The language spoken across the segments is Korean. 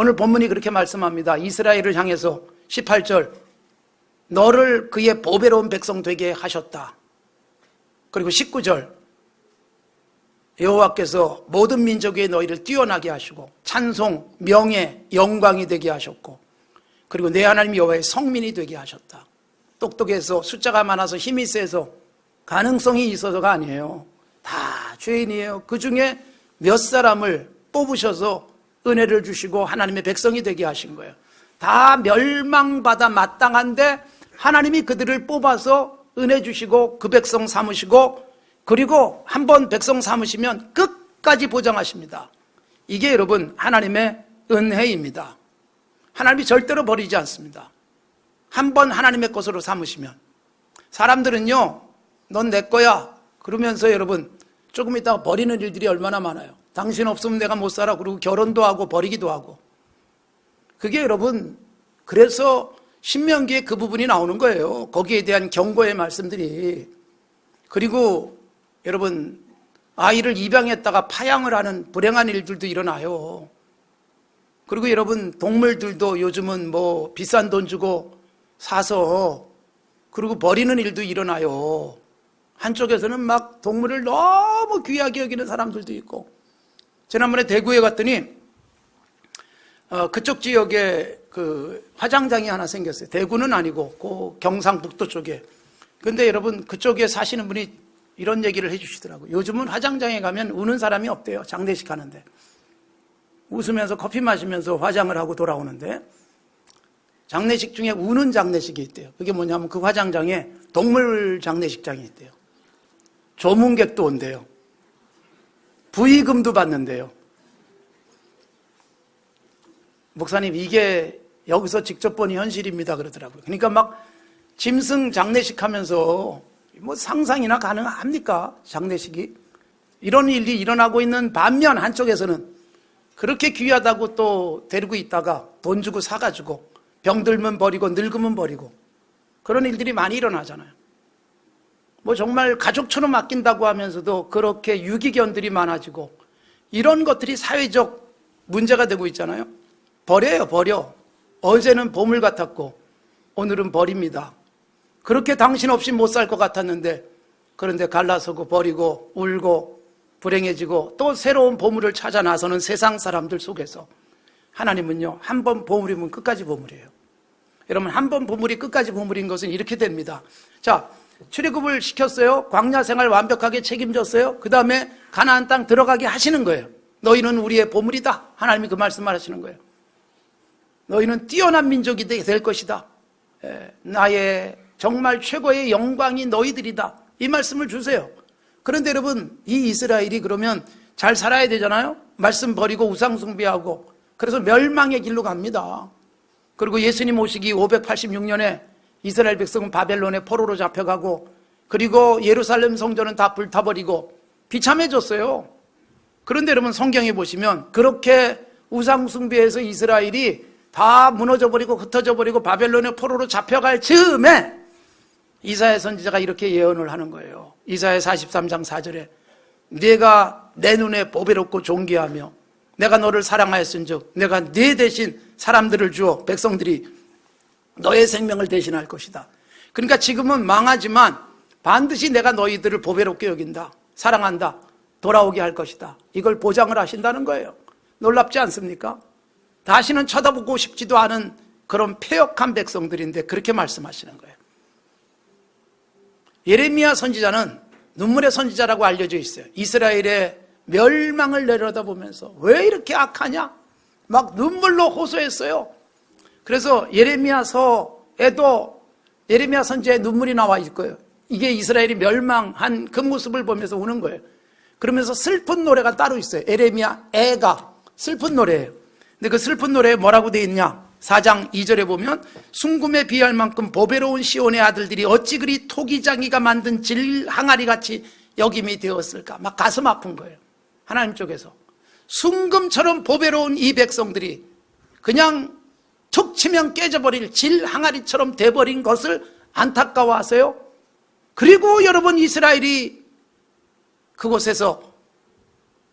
오늘 본문이 그렇게 말씀합니다. 이스라엘을 향해서 18절, 너를 그의 보배로운 백성 되게 하셨다. 그리고 19절, 여호와께서 모든 민족 위에 너희를 뛰어나게 하시고 찬송, 명예, 영광이 되게 하셨고, 그리고 내 하나님 여호와의 성민이 되게 하셨다. 똑똑해서 숫자가 많아서 힘이 세서 가능성이 있어서가 아니에요. 다 죄인이에요. 그 중에 몇 사람을 뽑으셔서 은혜를 주시고 하나님의 백성이 되게 하신 거예요. 다 멸망받아 마땅한데 하나님이 그들을 뽑아서 은혜 주시고 그 백성 삼으시고, 그리고 한번 백성 삼으시면 끝까지 보장하십니다. 이게 여러분 하나님의 은혜입니다. 하나님이 절대로 버리지 않습니다. 한번 하나님의 것으로 삼으시면. 사람들은요, 넌 내 거야 그러면서 여러분 조금 있다가 버리는 일들이 얼마나 많아요. 당신 없으면 내가 못 살아. 그리고 결혼도 하고 버리기도 하고. 그게 여러분, 그래서 신명기에 그 부분이 나오는 거예요. 거기에 대한 경고의 말씀들이. 그리고 여러분, 아이를 입양했다가 파양을 하는 불행한 일들도 일어나요. 그리고 여러분, 동물들도 요즘은 뭐 비싼 돈 주고 사서 그리고 버리는 일도 일어나요. 한쪽에서는 막 동물을 너무 귀하게 여기는 사람들도 있고. 지난번에 대구에 갔더니 그쪽 지역에 그 화장장이 하나 생겼어요. 대구는 아니고 그 경상북도 쪽에. 근데 여러분, 그쪽에 사시는 분이 이런 얘기를 해주시더라고요. 요즘은 화장장에 가면 우는 사람이 없대요. 장례식 하는데. 웃으면서 커피 마시면서 화장을 하고 돌아오는데, 장례식 중에 우는 장례식이 있대요. 그게 뭐냐면 그 화장장에 동물 장례식장이 있대요. 조문객도 온대요. 부의금도 받는데요. 목사님, 이게 여기서 직접 본 현실입니다 그러더라고요. 그러니까 막 짐승 장례식 하면서 뭐 상상이나 가능합니까? 장례식이. 이런 일이 일어나고 있는 반면 한쪽에서는 그렇게 귀하다고 또 데리고 있다가 돈 주고 사가지고 병들면 버리고 늙으면 버리고 그런 일들이 많이 일어나잖아요. 뭐 정말 가족처럼 아낀다고 하면서도 그렇게 유기견들이 많아지고 이런 것들이 사회적 문제가 되고 있잖아요. 버려요, 버려. 어제는 보물 같았고 오늘은 버립니다. 그렇게 당신 없이 못 살 것 같았는데, 그런데 갈라서고 버리고 울고 불행해지고 또 새로운 보물을 찾아 나서는 세상 사람들 속에서 하나님은요, 한 번 보물이면 끝까지 보물이에요. 여러분, 한 번 보물이 끝까지 보물인 것은 이렇게 됩니다. 자, 출애굽을 시켰어요. 광야 생활 완벽하게 책임졌어요. 그 다음에 가나안 땅 들어가게 하시는 거예요. 너희는 우리의 보물이다. 하나님이 그 말씀을 하시는 거예요. 너희는 뛰어난 민족이 될 것이다. 나의 정말 최고의 영광이 너희들이다. 이 말씀을 주세요. 그런데 여러분, 이 이스라엘이 그러면 잘 살아야 되잖아요. 말씀 버리고 우상 숭배하고. 그래서 멸망의 길로 갑니다. 그리고 예수님 오시기 586년에 이스라엘 백성은 바벨론의 포로로 잡혀가고, 그리고 예루살렘 성전은 다 불타버리고 비참해졌어요. 그런데 여러분, 성경에 보시면 그렇게 우상 숭배해서 이스라엘이 다 무너져버리고 흩어져버리고 바벨론의 포로로 잡혀갈 즈음에 이사야 선지자가 이렇게 예언을 하는 거예요. 이사야 43장 4절에 네가 내 눈에 보배롭고 존귀하며 내가 너를 사랑하였은즉 내가 네 대신 사람들을 주어 백성들이 너의 생명을 대신할 것이다. 그러니까 지금은 망하지만 반드시 내가 너희들을 보배롭게 여긴다. 사랑한다. 돌아오게 할 것이다. 이걸 보장을 하신다는 거예요. 놀랍지 않습니까? 다시는 쳐다보고 싶지도 않은 그런 폐역한 백성들인데 그렇게 말씀하시는 거예요. 예레미야 선지자는 눈물의 선지자라고 알려져 있어요. 이스라엘의 멸망을 내려다보면서 왜 이렇게 악하냐? 막 눈물로 호소했어요. 그래서 예레미야서에도 예레미야 선지자의 눈물이 나와 있을 거예요. 이게 이스라엘이 멸망한 그 모습을 보면서 우는 거예요. 그러면서 슬픈 노래가 따로 있어요. 예레미야 애가 슬픈 노래예요. 근데 그 슬픈 노래에 뭐라고 되어 있냐? 4장 2절에 보면 순금에 비할 만큼 보배로운 시온의 아들들이 어찌 그리 토기장이가 만든 질 항아리같이 여김이 되었을까? 막 가슴 아픈 거예요. 하나님 쪽에서 순금처럼 보배로운 이 백성들이 그냥 툭 치면 깨져버릴 질 항아리처럼 돼버린 것을 안타까워하세요. 그리고 여러분, 이스라엘이 그곳에서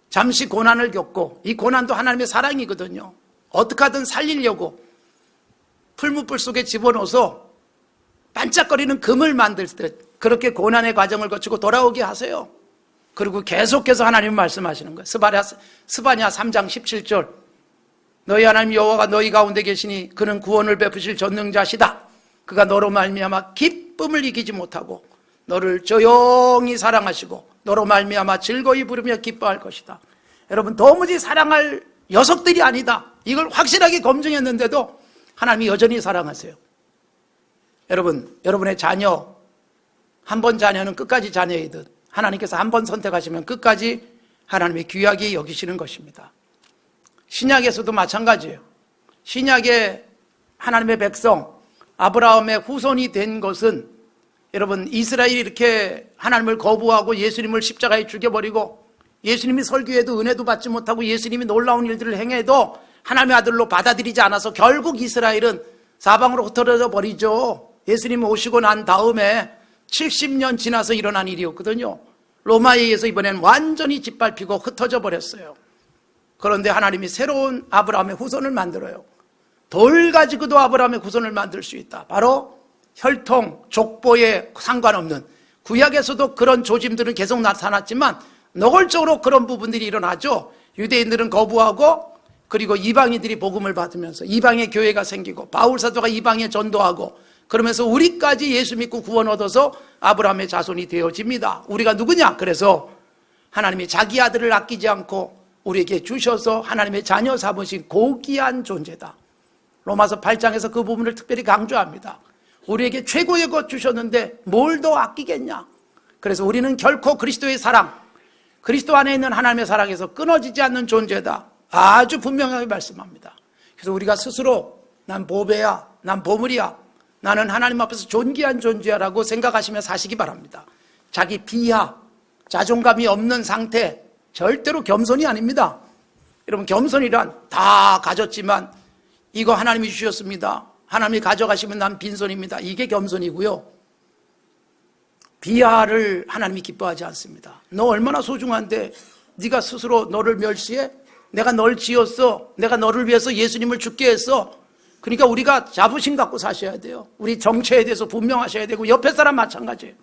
잠시 고난을 겪고, 이 고난도 하나님의 사랑이거든요. 어떻게 하든 살리려고 풀무불 속에 집어넣어서 반짝거리는 금을 만들 듯 그렇게 고난의 과정을 거치고 돌아오게 하세요. 그리고 계속해서 하나님은 말씀하시는 거예요. 스바냐 3장 17절 너희 하나님 여호와가 너희 가운데 계시니 그는 구원을 베푸실 전능자시다. 그가 너로 말미암아 기쁨을 이기지 못하고 너를 조용히 사랑하시고 너로 말미암아 즐거이 부르며 기뻐할 것이다. 여러분 도무지 사랑할 녀석들이 아니다. 이걸 확실하게 검증했는데도 하나님이 여전히 사랑하세요. 여러분, 여러분의 자녀 한 번 자녀는 끝까지 자녀이듯 하나님께서 한 번 선택하시면 끝까지 하나님이 귀하게 여기시는 것입니다. 신약에서도 마찬가지예요. 신약의 하나님의 백성 아브라함의 후손이 된 것은 여러분 이스라엘이 이렇게 하나님을 거부하고 예수님을 십자가에 죽여버리고 예수님이 설교해도 은혜도 받지 못하고 예수님이 놀라운 일들을 행해도 하나님의 아들로 받아들이지 않아서 결국 이스라엘은 사방으로 흩어져 버리죠. 예수님이 오시고 난 다음에 70년 지나서 일어난 일이었거든요. 로마에 의해서 이번에는 완전히 짓밟히고 흩어져 버렸어요. 그런데 하나님이 새로운 아브라함의 후손을 만들어요. 돌 가지고도 아브라함의 후손을 만들 수 있다. 바로 혈통, 족보에 상관없는 구약에서도 그런 조짐들은 계속 나타났지만 노골적으로 그런 부분들이 일어나죠. 유대인들은 거부하고 그리고 이방인들이 복음을 받으면서 이방의 교회가 생기고 바울 사도가 이방에 전도하고 그러면서 우리까지 예수 믿고 구원 얻어서 아브라함의 자손이 되어집니다. 우리가 누구냐? 그래서 하나님이 자기 아들을 아끼지 않고 우리에게 주셔서 하나님의 자녀 삼으신 고귀한 존재다. 로마서 8장에서 그 부분을 특별히 강조합니다. 우리에게 최고의 것 주셨는데 뭘 더 아끼겠냐? 그래서 우리는 결코 그리스도의 사랑, 그리스도 안에 있는 하나님의 사랑에서 끊어지지 않는 존재다. 아주 분명하게 말씀합니다. 그래서 우리가 스스로 난 보배야, 난 보물이야, 나는 하나님 앞에서 존귀한 존재야라고 생각하시며 사시기 바랍니다. 자기 비하, 자존감이 없는 상태, 절대로 겸손이 아닙니다. 여러분 겸손이란 다 가졌지만 이거 하나님이 주셨습니다. 하나님이 가져가시면 난 빈손입니다. 이게 겸손이고요. 비하를 하나님이 기뻐하지 않습니다. 너 얼마나 소중한데 네가 스스로 너를 멸시해? 내가 널 지었어. 내가 너를 위해서 예수님을 죽게 했어. 그러니까 우리가 자부심 갖고 사셔야 돼요. 우리 정체에 대해서 분명하셔야 되고 옆에 사람 마찬가지예요.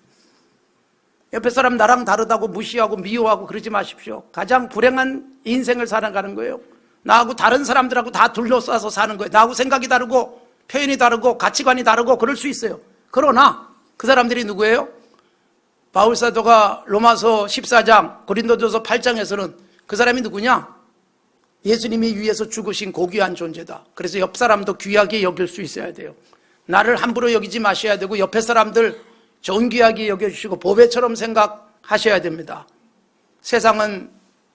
옆에 사람 나랑 다르다고 무시하고 미워하고 그러지 마십시오. 가장 불행한 인생을 살아가는 거예요. 나하고 다른 사람들하고 다 둘러싸서 사는 거예요. 나하고 생각이 다르고 표현이 다르고 가치관이 다르고 그럴 수 있어요. 그러나 그 사람들이 누구예요? 바울 사도가 로마서 14장 고린도전서 8장에서는 그 사람이 누구냐? 예수님이 위해서 죽으신 고귀한 존재다. 그래서 옆 사람도 귀하게 여길 수 있어야 돼요. 나를 함부로 여기지 마셔야 되고 옆에 사람들 존귀하게 여겨주시고 보배처럼 생각하셔야 됩니다. 세상은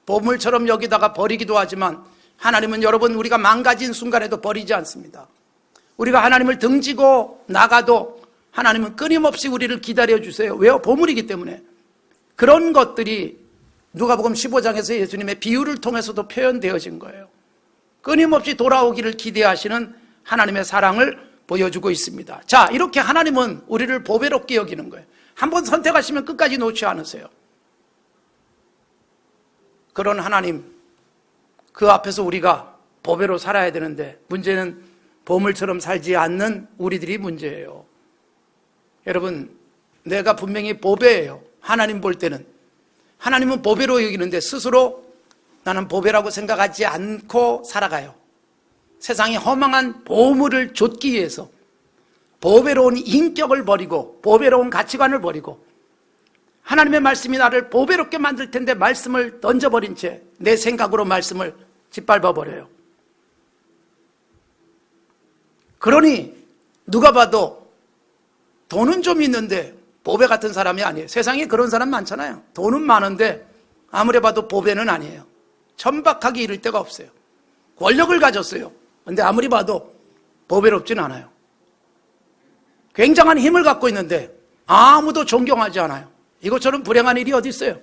보물처럼 여기다가 버리기도 하지만 하나님은 여러분 우리가 망가진 순간에도 버리지 않습니다. 우리가 하나님을 등지고 나가도 하나님은 끊임없이 우리를 기다려주세요. 왜요? 보물이기 때문에. 그런 것들이 누가복음 15장에서 예수님의 비유를 통해서도 표현되어진 거예요. 끊임없이 돌아오기를 기대하시는 하나님의 사랑을 보여주고 있습니다. 자, 이렇게 하나님은 우리를 보배롭게 여기는 거예요. 한번 선택하시면 끝까지 놓지 않으세요. 그런 하나님, 그 앞에서 우리가 보배로 살아야 되는데 문제는 보물처럼 살지 않는 우리들이 문제예요. 여러분, 내가 분명히 보배예요. 하나님 볼 때는. 하나님은 보배로 여기는데 스스로 나는 보배라고 생각하지 않고 살아가요. 세상에 허망한 보물을 좇기 위해서 보배로운 인격을 버리고 보배로운 가치관을 버리고 하나님의 말씀이 나를 보배롭게 만들 텐데 말씀을 던져버린 채 내 생각으로 말씀을 짓밟아버려요. 그러니 누가 봐도 돈은 좀 있는데 보배 같은 사람이 아니에요. 세상에 그런 사람 많잖아요. 돈은 많은데 아무리 봐도 보배는 아니에요. 천박하게 이를 데가 없어요. 권력을 가졌어요. 근데 아무리 봐도 보배롭진 않아요. 굉장한 힘을 갖고 있는데 아무도 존경하지 않아요. 이것처럼 불행한 일이 어디 있어요?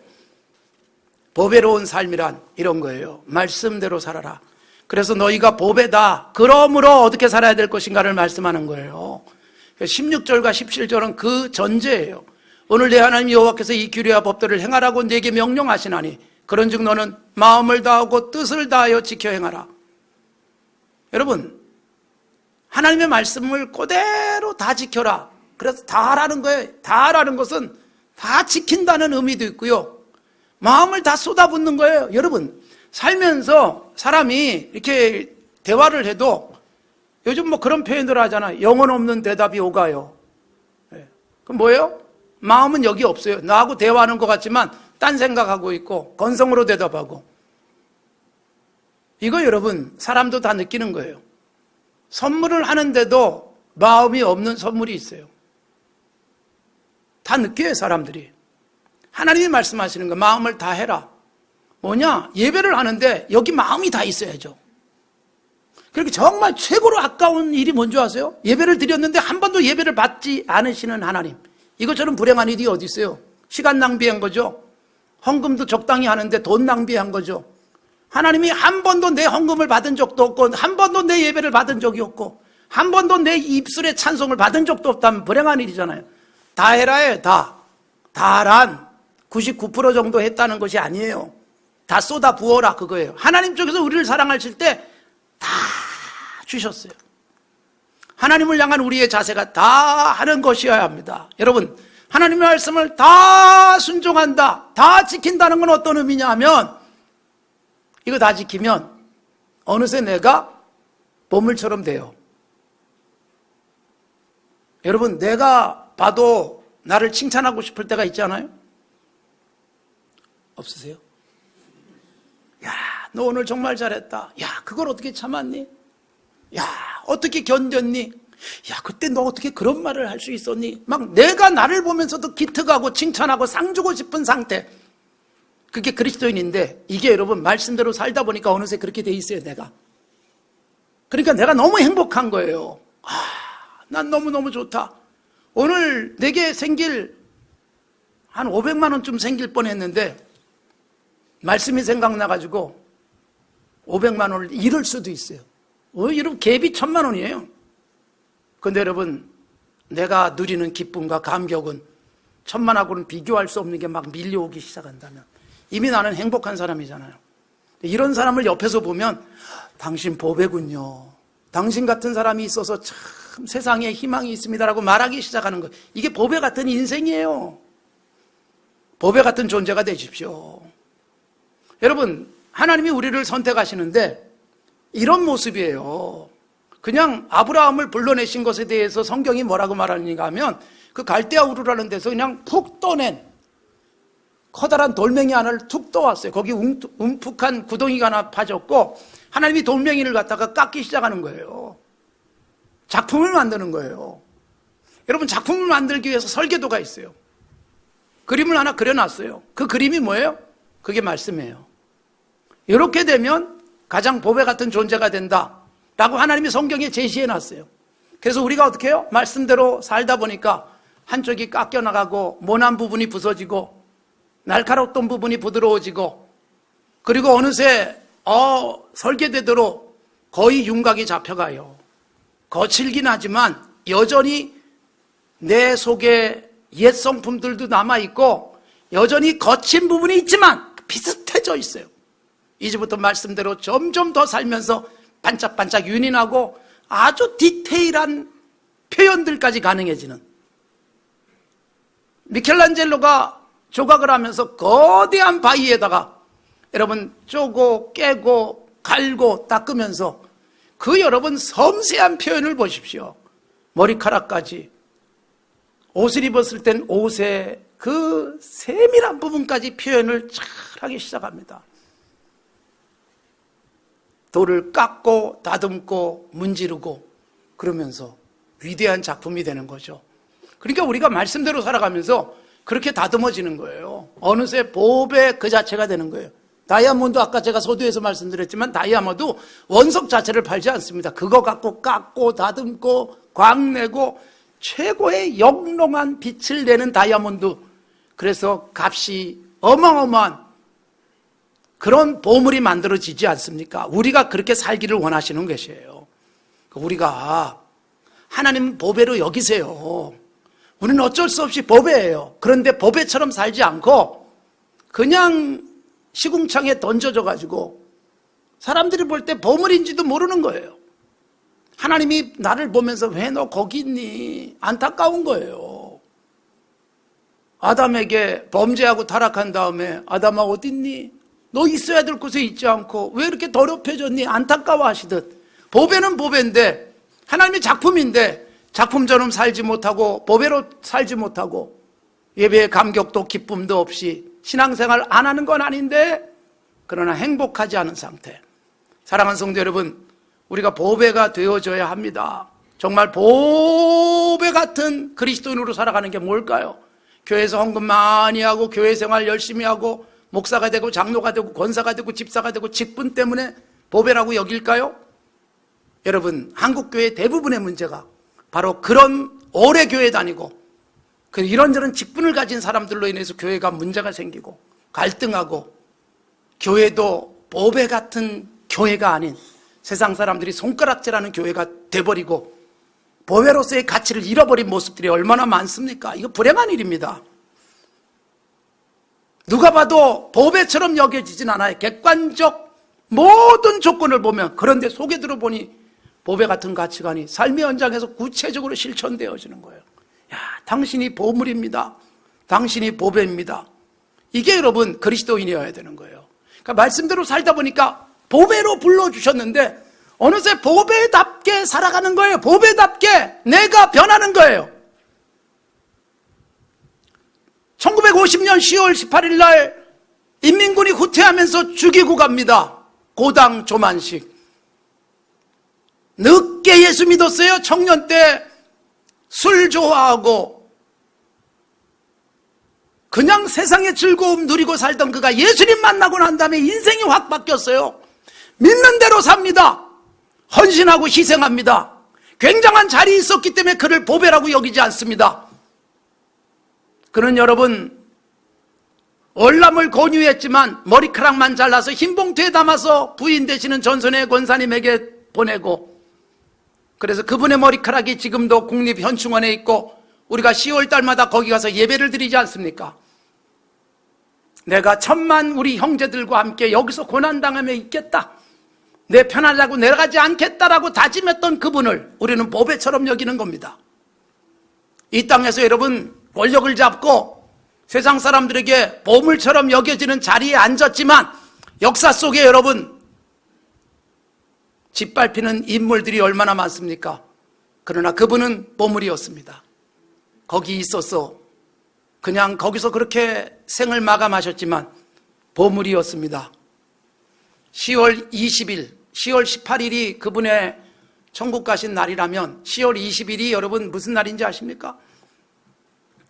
보배로운 삶이란 이런 거예요. 말씀대로 살아라. 그래서 너희가 보배다. 그러므로 어떻게 살아야 될 것인가를 말씀하는 거예요. 16절과 17절은 그 전제예요. 오늘 내 하나님 여호와께서 이 규례와 법도를 행하라고 네게 명령하시나니 그런즉 너는 마음을 다하고 뜻을 다하여 지켜 행하라. 여러분, 하나님의 말씀을 그대로 다 지켜라. 그래서 다라는 거예요. 다라는 것은 다 지킨다는 의미도 있고요. 마음을 다 쏟아붓는 거예요. 여러분, 살면서 사람이 이렇게 대화를 해도 요즘 뭐 그런 표현들 하잖아요. 영혼 없는 대답이 오가요. 네. 그럼 뭐예요? 마음은 여기 없어요. 나하고 대화하는 것 같지만 딴 생각하고 있고 건성으로 대답하고. 이거 여러분, 사람도 다 느끼는 거예요. 선물을 하는데도 마음이 없는 선물이 있어요. 다 느껴요, 사람들이. 하나님이 말씀하시는 거, 마음을 다 해라. 뭐냐? 예배를 하는데 여기 마음이 다 있어야죠. 그렇게 정말 최고로 아까운 일이 뭔지 아세요? 예배를 드렸는데 한 번도 예배를 받지 않으시는 하나님. 이것처럼 불행한 일이 어디 있어요? 시간 낭비한 거죠. 헌금도 적당히 하는데 돈 낭비한 거죠. 하나님이 한 번도 내 헌금을 받은 적도 없고 한 번도 내 예배를 받은 적이 없고 한 번도 내 입술의 찬송을 받은 적도 없다면 불행한 일이잖아요. 다 해라예요. 다. 다란 99% 정도 했다는 것이 아니에요. 다 쏟아 부어라 그거예요. 하나님 쪽에서 우리를 사랑하실 때 다 주셨어요. 하나님을 향한 우리의 자세가 다 하는 것이어야 합니다. 여러분, 하나님의 말씀을 다 순종한다, 다 지킨다는 건 어떤 의미냐 하면 이거 다 지키면 어느새 내가 보물처럼 돼요. 여러분, 내가 봐도 나를 칭찬하고 싶을 때가 있잖아요. 없으세요? 야, 너 오늘 정말 잘했다. 야, 그걸 어떻게 참았니? 야, 어떻게 견뎠니? 야, 그때 너 어떻게 그런 말을 할 수 있었니? 막 내가 나를 보면서도 기특하고 칭찬하고 상 주고 싶은 상태. 그게 그리스도인인데 이게 여러분 말씀대로 살다 보니까 어느새 그렇게 돼 있어요, 내가. 그러니까 내가 너무 행복한 거예요. 난 너무너무 좋다. 오늘 내게 생길 한 500만 원쯤 생길 뻔했는데 말씀이 생각나가지고 500만 원을 잃을 수도 있어요. 여러분 갭이 1000만 원이에요. 근데 여러분 내가 누리는 기쁨과 감격은 1000만하고는 비교할 수 없는 게 막 밀려오기 시작한다면 이미 나는 행복한 사람이잖아요. 이런 사람을 옆에서 보면 당신 보배군요. 당신 같은 사람이 있어서 참 세상에 희망이 있습니다라고 말하기 시작하는 거예요. 이게 보배 같은 인생이에요. 보배 같은 존재가 되십시오. 여러분, 하나님이 우리를 선택하시는데 이런 모습이에요. 그냥 아브라함을 불러내신 것에 대해서 성경이 뭐라고 말하는가 하면 그 갈대아 우르라는 데서 그냥 푹 떠낸 커다란 돌멩이 하나를 툭 떠왔어요. 거기 움푹한 구덩이가 하나 파졌고 하나님이 돌멩이를 갖다가 깎기 시작하는 거예요. 작품을 만드는 거예요. 여러분, 작품을 만들기 위해서 설계도가 있어요. 그림을 하나 그려놨어요. 그 그림이 뭐예요? 그게 말씀이에요. 이렇게 되면 가장 보배 같은 존재가 된다 라고 하나님이 성경에 제시해놨어요. 그래서 우리가 어떻게 해요? 말씀대로 살다 보니까 한쪽이 깎여나가고 모난 부분이 부서지고 날카롭던 부분이 부드러워지고 그리고 어느새 설계대대로 거의 윤곽이 잡혀가요. 거칠긴 하지만 여전히 내 속에 옛 성품들도 남아있고 여전히 거친 부분이 있지만 비슷해져 있어요. 이제부터 말씀대로 점점 더 살면서 반짝반짝 윤이 나고 아주 디테일한 표현들까지 가능해지는. 미켈란젤로가 조각을 하면서 거대한 바위에다가 여러분 쪼고 깨고 갈고 닦으면서 그 여러분 섬세한 표현을 보십시오. 머리카락까지, 옷을 입었을 땐 옷의 그 세밀한 부분까지 표현을 잘 하기 시작합니다. 돌을 깎고 다듬고 문지르고 그러면서 위대한 작품이 되는 거죠. 그러니까 우리가 말씀대로 살아가면서 그렇게 다듬어지는 거예요. 어느새 보배 그 자체가 되는 거예요. 다이아몬드 아까 제가 서두에서 말씀드렸지만 다이아몬드 원석 자체를 팔지 않습니다. 그거 갖고 깎고 다듬고 광내고 최고의 영롱한 빛을 내는 다이아몬드. 그래서 값이 어마어마한 그런 보물이 만들어지지 않습니까? 우리가 그렇게 살기를 원하시는 것이에요. 우리가 하나님 보배로 여기세요. 우리는 어쩔 수 없이 보배예요. 그런데 보배처럼 살지 않고 그냥 시궁창에 던져져 가지고 사람들이 볼 때 보물인지도 모르는 거예요. 하나님이 나를 보면서 왜 너 거기 있니? 안타까운 거예요. 아담에게 범죄하고 타락한 다음에 아담아 어디 있니? 너 있어야 될 곳에 있지 않고 왜 이렇게 더럽혀졌니? 안타까워 하시듯 보배는 보배인데 하나님의 작품인데 작품처럼 살지 못하고 보배로 살지 못하고 예배의 감격도 기쁨도 없이 신앙생활 안 하는 건 아닌데 그러나 행복하지 않은 상태. 사랑하는 성도 여러분, 우리가 보배가 되어져야 합니다. 정말 보배 같은 그리스도인으로 살아가는 게 뭘까요? 교회에서 헌금 많이 하고 교회 생활 열심히 하고 목사가 되고 장로가 되고 권사가 되고 집사가 되고 직분 때문에 보배라고 여길까요? 여러분, 한국교회 대부분의 문제가 바로 그런 오래 교회 다니고 이런저런 직분을 가진 사람들로 인해서 교회가 문제가 생기고 갈등하고 교회도 보배 같은 교회가 아닌 세상 사람들이 손가락질하는 교회가 돼버리고 보배로서의 가치를 잃어버린 모습들이 얼마나 많습니까? 이거 불행한 일입니다. 누가 봐도 보배처럼 여겨지진 않아요. 객관적 모든 조건을 보면. 그런데 속에 들어보니 보배 같은 가치관이 삶의 현장에서 구체적으로 실천되어지는 거예요. 야, 당신이 보물입니다. 당신이 보배입니다. 이게 여러분 그리스도인이어야 되는 거예요. 그러니까 말씀대로 살다 보니까 보배로 불러주셨는데 어느새 보배답게 살아가는 거예요. 보배답게 내가 변하는 거예요. 1950년 10월 18일 날 인민군이 후퇴하면서 죽이고 갑니다. 고당 조만식. 늦게 예수 믿었어요. 청년 때 술 좋아하고 그냥 세상의 즐거움 누리고 살던 그가 예수님 만나고 난 다음에 인생이 확 바뀌었어요. 믿는 대로 삽니다. 헌신하고 희생합니다. 굉장한 자리에 있었기 때문에 그를 보배라고 여기지 않습니다. 그는 여러분 월남을 권유했지만 머리카락만 잘라서 흰 봉투에 담아서 부인 되시는 전선의 권사님에게 보내고, 그래서 그분의 머리카락이 지금도 국립현충원에 있고 우리가 10월 달마다 거기 가서 예배를 드리지 않습니까? 내가 1000만 우리 형제들과 함께 여기서 고난당하며 있겠다, 내 편하려고 내려가지 않겠다라고 다짐했던 그분을 우리는 보배처럼 여기는 겁니다. 이 땅에서 여러분 권력을 잡고 세상 사람들에게 보물처럼 여겨지는 자리에 앉았지만 역사 속에 여러분 짓밟히는 인물들이 얼마나 많습니까? 그러나 그분은 보물이었습니다. 거기 있어서 그냥 거기서 그렇게 생을 마감하셨지만 보물이었습니다. 10월 20일, 10월 18일이 그분의 천국 가신 날이라면 10월 20일이 여러분 무슨 날인지 아십니까?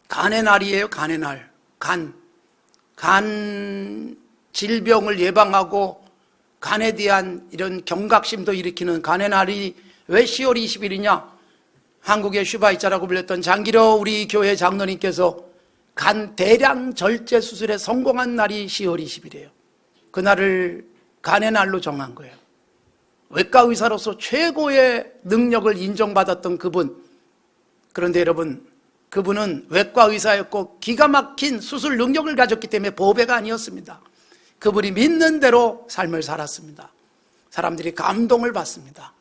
간의 날이에요. 간의 날. 간 질병을 예방하고 간에 대한 이런 경각심도 일으키는 간의 날이 왜 10월 20일이냐? 한국의 슈바이자라고 불렸던 장기려 우리 교회 장로님께서 간 대량 절제 수술에 성공한 날이 10월 20일이에요. 그날을 간의 날로 정한 거예요. 외과 의사로서 최고의 능력을 인정받았던 그분. 그런데 여러분, 그분은 외과 의사였고 기가 막힌 수술 능력을 가졌기 때문에 보배가 아니었습니다. 그분이 믿는 대로 삶을 살았습니다. 사람들이 감동을 받습니다.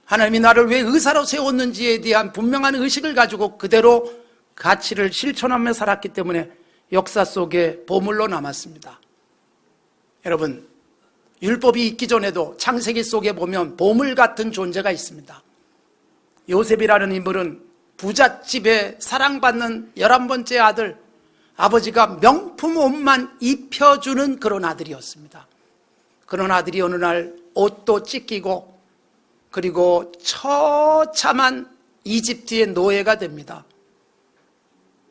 하나님이 나를 왜 의사로 세웠는지에 대한 분명한 의식을 가지고 그대로 가치를 실천하며 살았기 때문에 역사 속에 보물로 남았습니다. 여러분, 율법이 있기 전에도 창세기 속에 보면 보물 같은 존재가 있습니다. 요셉이라는 인물은 부잣집에 사랑받는 11번째 아들, 아버지가 명품 옷만 입혀주는 그런 아들이었습니다. 그런 아들이 어느 날 옷도 찢기고 그리고 처참한 이집트의 노예가 됩니다.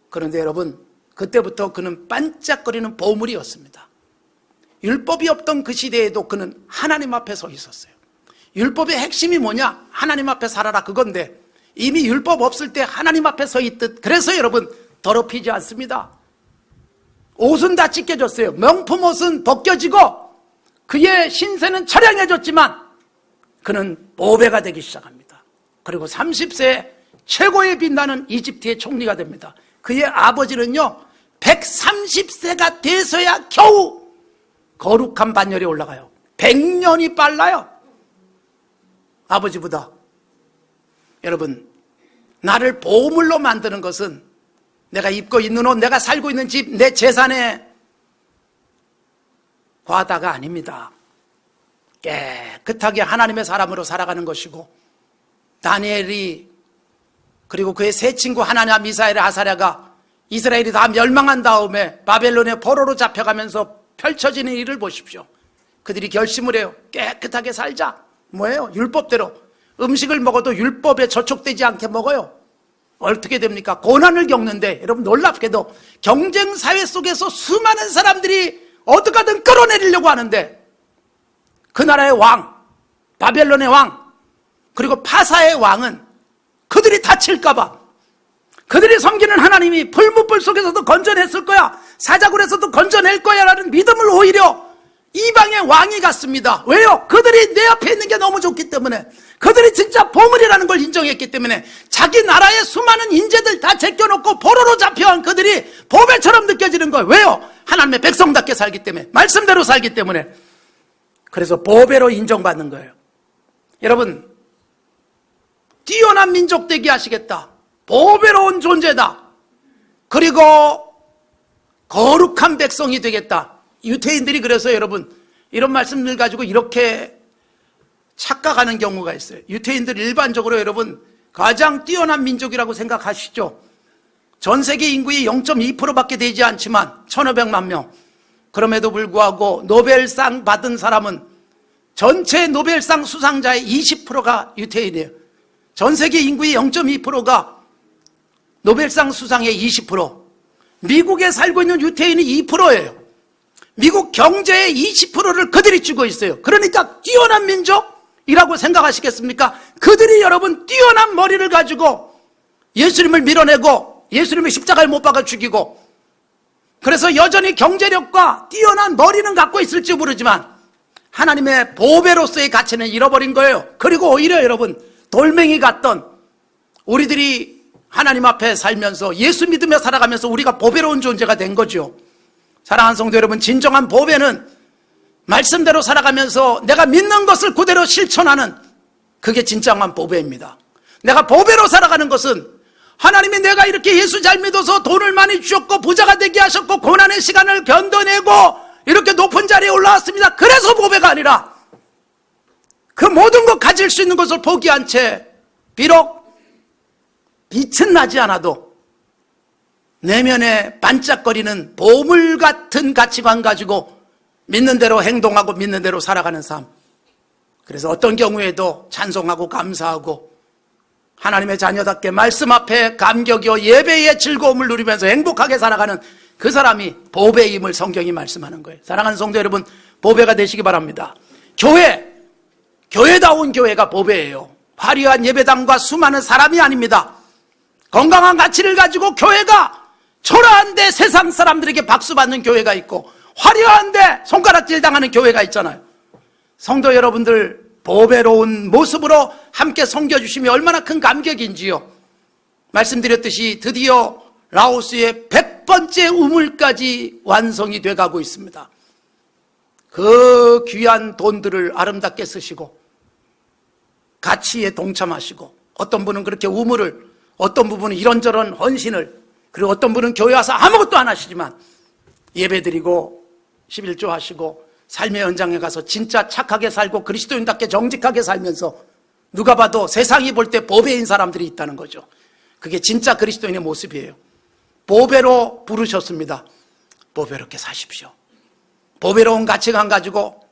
그런데 여러분, 그때부터 그는 반짝거리는 보물이었습니다. 율법이 없던 그 시대에도 그는 하나님 앞에 서 있었어요. 율법의 핵심이 뭐냐? 하나님 앞에 살아라, 그건데 이미 율법 없을 때 하나님 앞에 서 있듯, 그래서 여러분 더럽히지 않습니다. 옷은 다 찢겨졌어요. 명품 옷은 벗겨지고 그의 신세는 처량해졌지만 그는 보배가 되기 시작합니다. 그리고 30세에 최고의 빛나는 이집트의 총리가 됩니다. 그의 아버지는요 130세가 돼서야 겨우 거룩한 반열에 올라가요. 100년이 빨라요. 아버지보다. 여러분, 나를 보물로 만드는 것은 내가 입고 있는 옷, 내가 살고 있는 집, 내 재산의 과다가 아닙니다. 깨끗하게 하나님의 사람으로 살아가는 것이고, 다니엘이 그리고 그의 세 친구 하나냐, 미사엘, 아사랴가 이스라엘이 다 멸망한 다음에 바벨론의 포로로 잡혀가면서 펼쳐지는 일을 보십시오. 그들이 결심을 해요. 깨끗하게 살자. 뭐예요? 율법대로. 음식을 먹어도 율법에 저촉되지 않게 먹어요. 어떻게 됩니까? 고난을 겪는데, 여러분 놀랍게도 경쟁사회 속에서 수많은 사람들이 어떻게든 끌어내리려고 하는데, 그 나라의 왕, 바벨론의 왕, 그리고 파사의 왕은 그들이 다칠까봐, 그들이 섬기는 하나님이 풀무불 속에서도 건져냈을 거야, 사자굴에서도 건져낼 거야 라는 믿음을 오히려 이방의 왕이 갖습니다. 왜요? 그들이 내 앞에 있는 게 너무 좋기 때문에, 그들이 진짜 보물이라는 걸 인정했기 때문에 자기 나라의 수많은 인재들 다 제껴놓고 포로로 잡혀간 그들이 보배처럼 느껴지는 거예요. 왜요? 하나님의 백성답게 살기 때문에, 말씀대로 살기 때문에. 그래서 보배로 인정받는 거예요. 여러분, 뛰어난 민족 되게 하시겠다, 보배로운 존재다, 그리고 거룩한 백성이 되겠다. 유태인들이 그래서 여러분 이런 말씀들 가지고 이렇게 착각하는 경우가 있어요. 유태인들 일반적으로 여러분 가장 뛰어난 민족이라고 생각하시죠. 전 세계 인구의 0.2%밖에 되지 않지만 1500만 명. 그럼에도 불구하고 노벨상 받은 사람은 전체 노벨상 수상자의 20%가 유태인이에요. 전 세계 인구의 0.2%가 노벨상 수상의 20%. 미국에 살고 있는 유태인이 2%예요. 미국 경제의 20%를 그들이 쥐고 있어요. 그러니까 뛰어난 민족이라고 생각하시겠습니까? 그들이 여러분 뛰어난 머리를 가지고 예수님을 밀어내고 예수님의 십자가에 못 박아 죽이고, 그래서 여전히 경제력과 뛰어난 머리는 갖고 있을지 모르지만 하나님의 보배로서의 가치는 잃어버린 거예요. 그리고 오히려 여러분 돌멩이 같던 우리들이 하나님 앞에 살면서 예수 믿으며 살아가면서 우리가 보배로운 존재가 된 거죠. 사랑하는 성도 여러분, 진정한 보배는 말씀대로 살아가면서 내가 믿는 것을 그대로 실천하는, 그게 진정한 보배입니다. 내가 보배로 살아가는 것은 하나님이 내가 이렇게 예수 잘 믿어서 돈을 많이 주셨고 부자가 되게 하셨고 고난의 시간을 견뎌내고 이렇게 높은 자리에 올라왔습니다, 그래서 보배가 아니라 그 모든 것 가질 수 있는 것을 포기한 채 비록 빛은 나지 않아도 내면에 반짝거리는 보물 같은 가치관 가지고 믿는 대로 행동하고 믿는 대로 살아가는 삶. 그래서 어떤 경우에도 찬송하고 감사하고 하나님의 자녀답게 말씀 앞에 감격이요 예배의 즐거움을 누리면서 행복하게 살아가는 그 사람이 보배임을 성경이 말씀하는 거예요. 사랑하는 성도 여러분, 보배가 되시기 바랍니다. 교회다운 교회가 보배예요. 화려한 예배당과 수많은 사람이 아닙니다. 건강한 가치를 가지고 교회가 초라한데 세상 사람들에게 박수받는 교회가 있고, 화려한데 손가락질 당하는 교회가 있잖아요. 성도 여러분들 보배로운 모습으로 함께 섬겨주심이 얼마나 큰 감격인지요. 말씀드렸듯이 드디어 라오스의 100번째 우물까지 완성이 돼가고 있습니다. 그 귀한 돈들을 아름답게 쓰시고 가치에 동참하시고, 어떤 분은 그렇게 우물을, 어떤 부분은 이런저런 헌신을, 그리고 어떤 분은 교회 와서 아무것도 안 하시지만 예배드리고 11조 하시고 삶의 현장에 가서 진짜 착하게 살고 그리스도인답게 정직하게 살면서 누가 봐도 세상이 볼 때 보배인 사람들이 있다는 거죠. 그게 진짜 그리스도인의 모습이에요. 보배로 부르셨습니다. 보배롭게 사십시오. 보배로운 가치관 가지고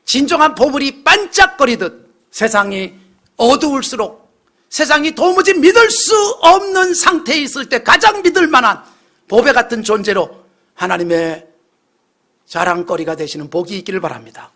진정한 보물이 반짝거리듯 세상이 어두울수록, 세상이 도무지 믿을 수 없는 상태에 있을 때 가장 믿을 만한 보배 같은 존재로 하나님의 자랑거리가 되시는 복이 있기를 바랍니다.